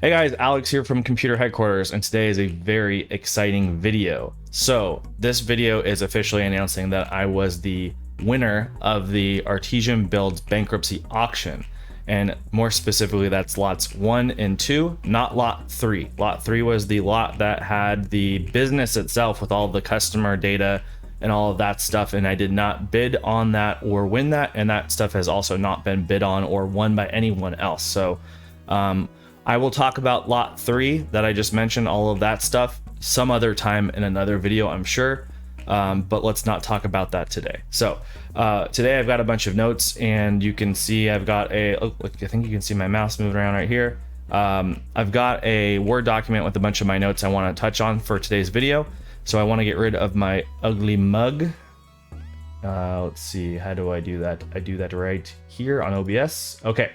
Hey guys, Alex here from Computer Headquarters, and today is a very exciting video. So this video is officially announcing that I was the winner of the Artesian Builds Bankruptcy auction. And more specifically, that's lots 1 and 2, not lot 3. Lot 3 was the lot that had the business itself with all the customer data and all of that stuff, and I did not bid on that or win that, and that stuff has also not been bid on or won by anyone else. So I will talk about lot 3 that I just mentioned, all of that stuff, some other time in another video, I'm sure. But let's not talk about that today. So today I've got a bunch of notes, and you can see I've got I think you can see my mouse moving around right here. I've got a Word document with a bunch of my notes I want to touch on for today's video. So I want to get rid of my ugly mug. Let's see, how do I do that? I do that right here on OBS. Okay.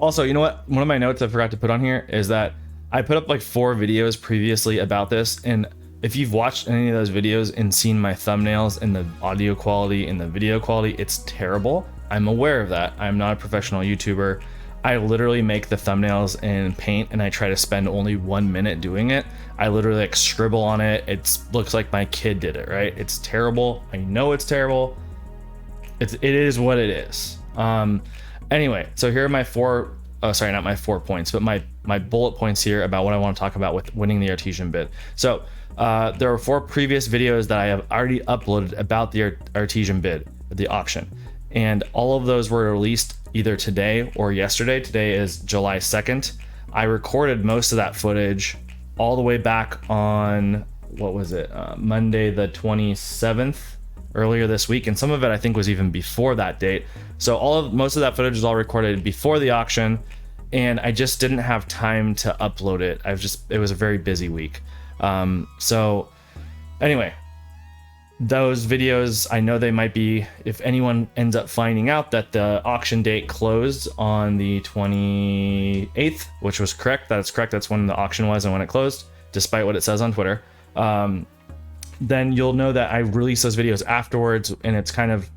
Also, you know what? One of my notes I forgot to put on here is that I put up like 4 videos previously about this, and if you've watched any of those videos and seen my thumbnails and the audio quality and the video quality, it's terrible. I'm aware of that. I'm not a professional YouTuber. I literally make the thumbnails in Paint, and I try to spend only 1 minute doing it. I literally like scribble on it. It looks like my kid did it, right? It's terrible. I know it's terrible. It is what it is. Anyway, so here are my not my 4 points, but my bullet points here about what I want to talk about with winning the Artesian bid. So there are 4 previous videos that I have already uploaded about the Artesian bid, the auction, and all of those were released either today or yesterday. Today is July 2nd. I recorded most of that footage all the way back on, what was it, Monday the 27th, earlier this week, and some of it I think was even before that date. So most of that footage was all recorded before the auction, and I just didn't have time to upload it. It was a very busy week. So anyway, those videos, I know they might be, if anyone ends up finding out that the auction date closed on the 28th, which was correct, that's correct, that's when the auction was and when it closed, despite what it says on Twitter, then you'll know that I released those videos afterwards, and it's kind of,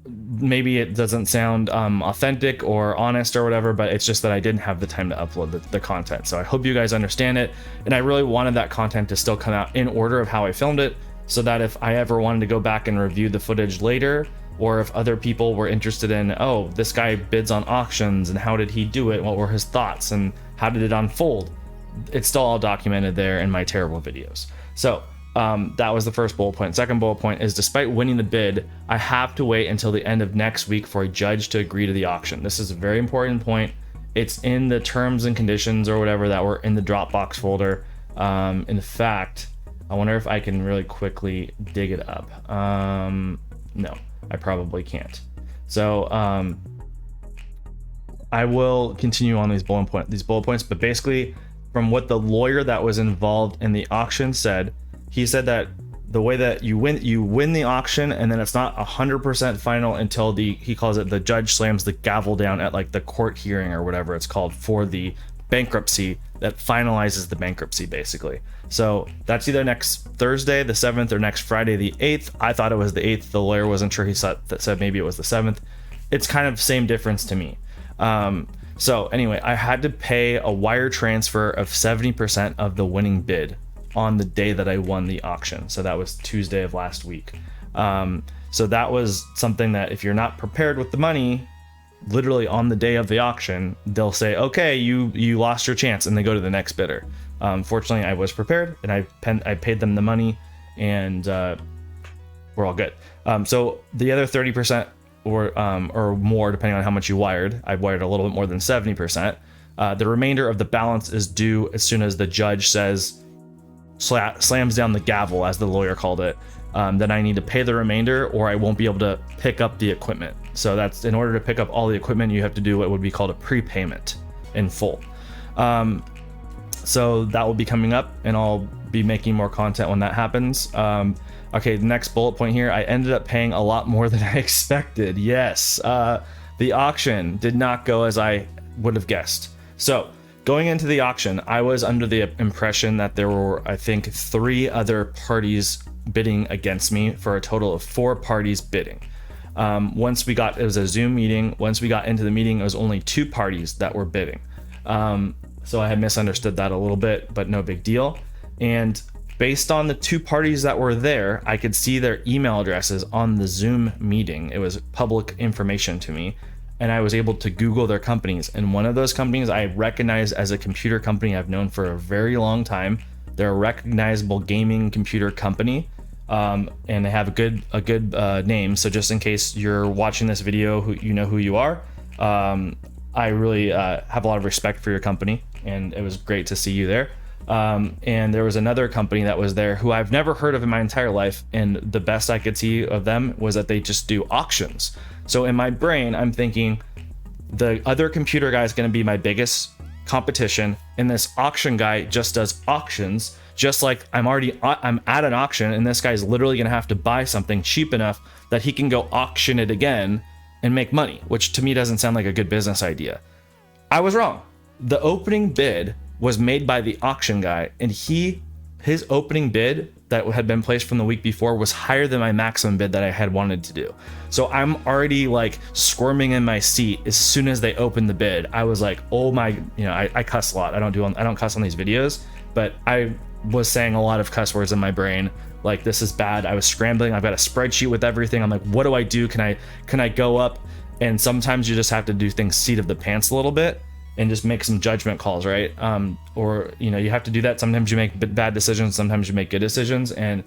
maybe it doesn't sound authentic or honest or whatever, but it's just that I didn't have the time to upload the content. So I hope you guys understand it, and I really wanted that content to still come out in order of how I filmed it, so that if I ever wanted to go back and review the footage later, or if other people were interested in, oh, this guy bids on auctions and how did he do it, what were his thoughts and how did it unfold, it's still all documented there in my terrible videos. So that was the first bullet point. Second bullet point is, despite winning the bid, I have to wait until the end of next week for a judge to agree to the auction. This is a very important point. It's in the terms and conditions or whatever that were in the Dropbox folder. In fact, I wonder if I can really quickly dig it up. No, I probably can't. So I will continue on these bullet points, but basically from what the lawyer that was involved in the auction said, he said that the way that you win the auction, and then it's not 100% final until he calls it, the judge slams the gavel down at like the court hearing or whatever it's called for the bankruptcy that finalizes the bankruptcy, basically. So that's either next Thursday the 7th or next Friday the 8th. I thought it was the 8th. The lawyer wasn't sure. He said maybe it was the 7th. It's kind of same difference to me. So anyway, I had to pay a wire transfer of 70% of the winning bid on the day that I won the auction. So that was Tuesday of last week. So that was something that if you're not prepared with the money, literally on the day of the auction, they'll say, okay, you lost your chance, and they go to the next bidder. Fortunately, I was prepared, and I paid them the money, and we're all good. So the other 30% or more, depending on how much you wired, I wired a little bit more than 70%. The remainder of the balance is due as soon as the judge slams down the gavel, as the lawyer called it. Then I need to pay the remainder, or I won't be able to pick up the equipment. So that's, in order to pick up all the equipment, you have to do what would be called a prepayment in full. So that will be coming up, and I'll be making more content when that happens. Okay, the next bullet point here, I ended up paying a lot more than I expected. Yes, the auction did not go as I would have guessed. So going into the auction, I was under the impression that there were, I think, 3 other parties bidding against me, for a total of 4 parties bidding. It was a Zoom meeting. Once we got into the meeting, it was only 2 parties that were bidding. So I had misunderstood that a little bit, but no big deal. And based on the two parties that were there, I could see their email addresses on the Zoom meeting. It was public information to me. And I was able to Google their companies. And one of those companies I recognize as a computer company I've known for a very long time. They're a recognizable gaming computer company. And they have a good name. So just in case you're watching this video, you know who you are. I really have a lot of respect for your company, and it was great to see you there. And there was another company that was there who I've never heard of in my entire life, and the best I could see of them was that they just do auctions. So in my brain, I'm thinking the other computer guy is going to be my biggest competition, and this auction guy just does auctions. Just like I'm at an auction, and this guy's literally going to have to buy something cheap enough that he can go auction it again and make money, which to me doesn't sound like a good business idea. I was wrong. The opening bid was made by the auction guy, and his opening bid that had been placed from the week before was higher than my maximum bid that I had wanted to do. So I'm already like squirming in my seat as soon as they opened the bid. I was like, oh my, I cuss a lot. I don't cuss on these videos, but I was saying a lot of cuss words in my brain. Like, this is bad. I was scrambling. I've got a spreadsheet with everything. I'm like, what do I do? Can I go up? And sometimes you just have to do things seat of the pants a little bit and just make some judgment calls, right? Or you have to do that. Sometimes you make bad decisions. Sometimes you make good decisions. And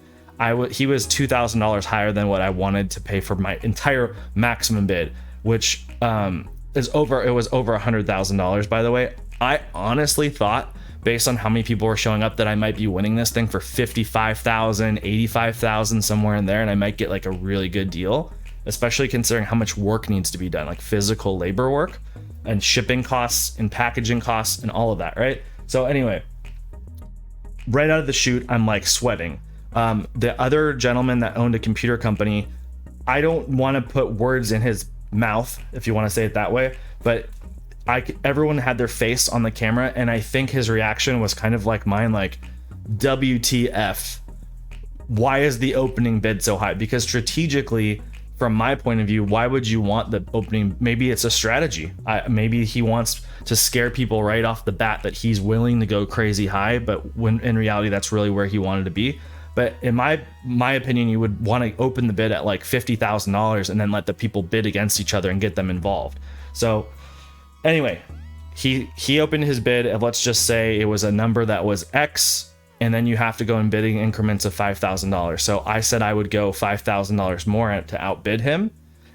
he was $2,000 higher than what I wanted to pay for my entire maximum bid, which was over $100,000, by the way. I honestly thought, based on how many people were showing up, that I might be winning this thing for $55,000, $85,000, somewhere in there, and I might get like a really good deal, especially considering how much work needs to be done, like physical labor work and shipping costs and packaging costs and all of that, right? So anyway, right out of the chute, I'm like sweating. The other gentleman that owned a computer company, I don't want to put words in his mouth, if you want to say it that way, but everyone had their face on the camera, and I think his reaction was kind of like mine, like, WTF, why is the opening bid so high? Because strategically, from my point of view, why would you want the opening? Maybe it's a strategy. Maybe he wants to scare people right off the bat that he's willing to go crazy high, but when in reality, that's really where he wanted to be. But in my opinion, you would want to open the bid at like $50,000 and then let the people bid against each other and get them involved. So anyway, he opened his bid, and let's just say it was a number that was X, and then you have to go in bidding increments of $5,000. So I said I would go $5,000 more to outbid him,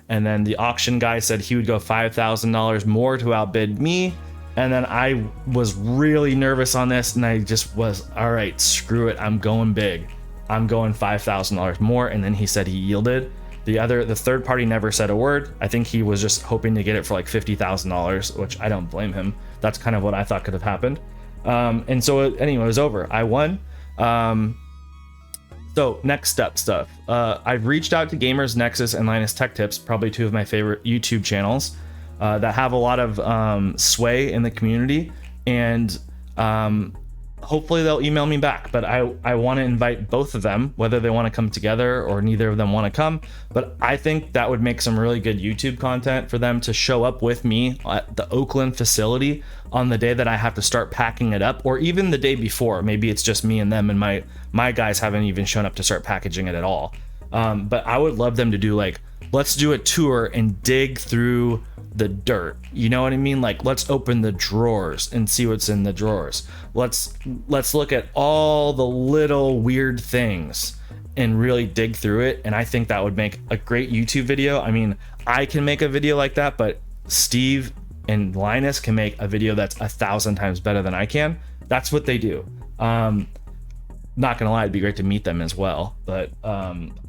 and then the auction guy said he would go $5,000 more to outbid me, and then I was really nervous on this, and I just was, all right, screw it, I'm going big. I'm going $5,000 more, and then he said he yielded. The third party never said a word. I think he was just hoping to get it for like $50,000, which I don't blame him. That's kind of what I thought could have happened. And so anyway, it was over. I won. So next step stuff. I've reached out to Gamers Nexus and Linus Tech Tips, probably two of my favorite YouTube channels that have a lot of sway in the community, and hopefully they'll email me back. But I want to invite both of them, whether they want to come together or neither of them want to come. But I think that would make some really good YouTube content for them to show up with me at the Oakland facility on the day that I have to start packing it up, or even the day before. Maybe it's just me and them, and my guys haven't even shown up to start packaging it at all. But I would love them to do, like, let's do a tour and dig through the dirt. You know what I mean? Like, let's open the drawers and see what's in the drawers. Let's look at all the little weird things and really dig through it. And I think that would make a great YouTube video. I mean, I can make a video like that, but Steve and Linus can make a video that's 1,000 times better than I can. That's what they do. Not gonna lie, it'd be great to meet them as well. But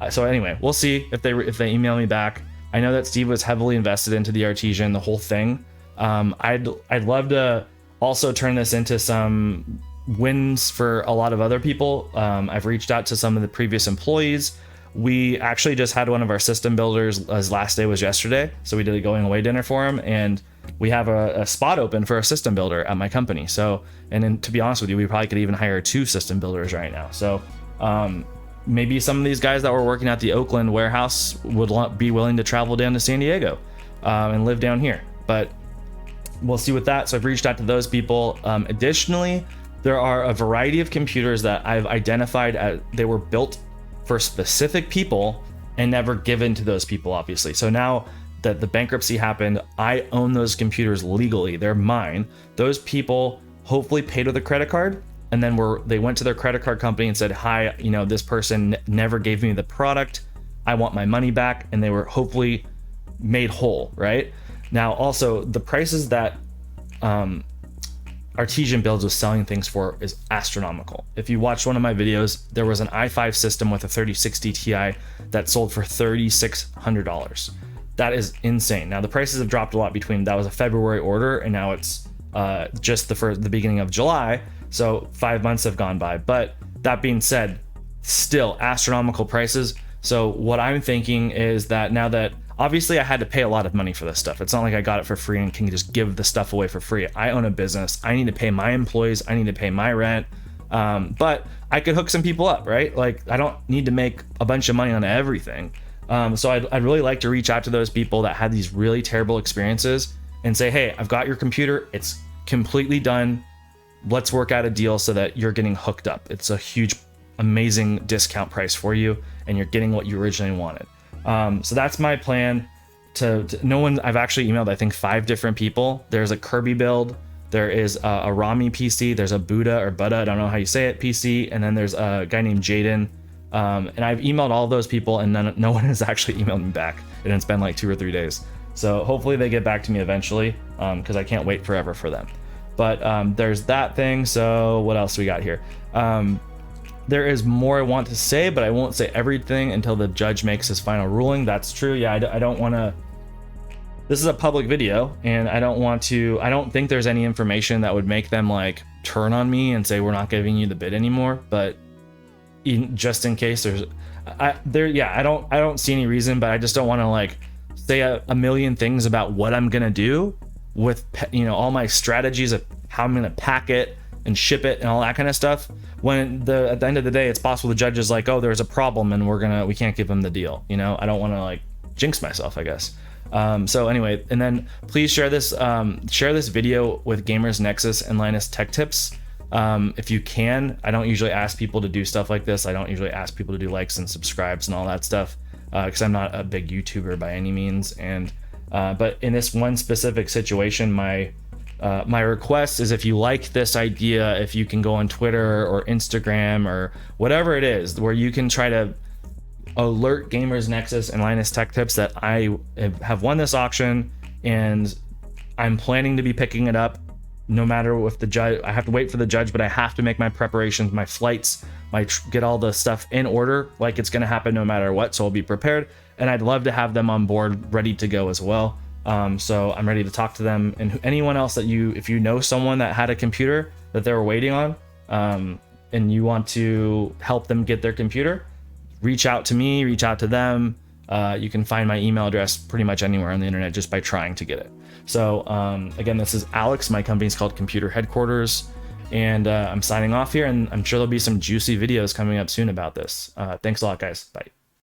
so anyway, we'll see if they email me back. I know that Steve was heavily invested into the Artesian, the whole thing. I'd love to also turn this into some wins for a lot of other people. I've reached out to some of the previous employees. We actually just had one of our system builders, his last day was yesterday, so we did a going away dinner for him, and we have a spot open for a system builder at my company. So, and then to be honest with you, we probably could even hire 2 system builders right now. So maybe some of these guys that were working at the Oakland warehouse would be willing to travel down to San Diego and live down here. But we'll see with that. So I've reached out to those people. Additionally, there are a variety of computers that I've identified as they were built for specific people and never given to those people, obviously. So now that the bankruptcy happened, I own those computers legally. They're mine. Those people hopefully paid with a credit card, and then they went to their credit card company and said, hi, this person never gave me the product. I want my money back. And they were hopefully made whole, right? Now, also the prices that Artesian Builds was selling things for is astronomical. If you watched one of my videos, there was an i5 system with a 3060 Ti that sold for $3,600. That is insane. Now the prices have dropped a lot between that was a February order and now it's just the beginning of July. So 5 months have gone by. But that being said, still astronomical prices. So what I'm thinking is that now that obviously I had to pay a lot of money for this stuff. It's not like I got it for free and can just give the stuff away for free. I own a business. I need to pay my employees. I need to pay my rent. But I could hook some people up, right? Like I don't need to make a bunch of money on everything. So I'd really like to reach out to those people that had these really terrible experiences and say, hey, I've got your computer. It's completely done. Let's work out a deal so that you're getting hooked up. It's a huge, amazing discount price for you and you're getting what you originally wanted. So that's my plan. I've actually emailed, I think 5 different people. There's a Kirby build. There is a Rami PC. There's a Buddha, I don't know how you say it, PC. And then there's a guy named Jaden. And I've emailed all those people and no one has actually emailed me back. And it's been like 2 or 3 days. So hopefully they get back to me eventually, because I can't wait forever for them. But there's that thing. So what else we got here? There is more I want to say, but I won't say everything until the judge makes his final ruling. That's true. Yeah, I don't want to. This is a public video, and I don't think there's any information that would make them like turn on me and say we're not giving you the bid anymore. But just in case I don't see any reason, but I just don't want to like say a million things about what I'm gonna do with all my strategies of how I'm gonna pack it and ship it and all that kind of stuff, when at the end of the day it's possible the judge is like, oh, there's a problem and we can't give him the deal. I don't want to like jinx myself, I guess. So anyway, and then please share this video with Gamers Nexus and Linus Tech Tips if you can. I don't usually ask people to do stuff like this. I don't usually ask people to do likes and subscribes and all that stuff, because I'm not a big YouTuber by any means. And but in this one specific situation, my request is, if you like this idea, if you can go on Twitter or Instagram or whatever it is, where you can try to alert Gamers Nexus and Linus Tech Tips that I have won this auction and I'm planning to be picking it up, no matter if the judge, I have to wait for the judge, but I have to make my preparations, my flights, get all the stuff in order, like it's going to happen no matter what. So I'll be prepared, and I'd love to have them on board ready to go as well. So I'm ready to talk to them, and anyone else that if you know someone that had a computer that they were waiting on, and you want to help them get their computer, reach out to me, reach out to them. You can find my email address pretty much anywhere on the internet just by trying to get it. So again, this is Alex. My company's called Computer Headquarters, and I'm signing off here, and I'm sure there'll be some juicy videos coming up soon about this. Thanks a lot, guys. Bye.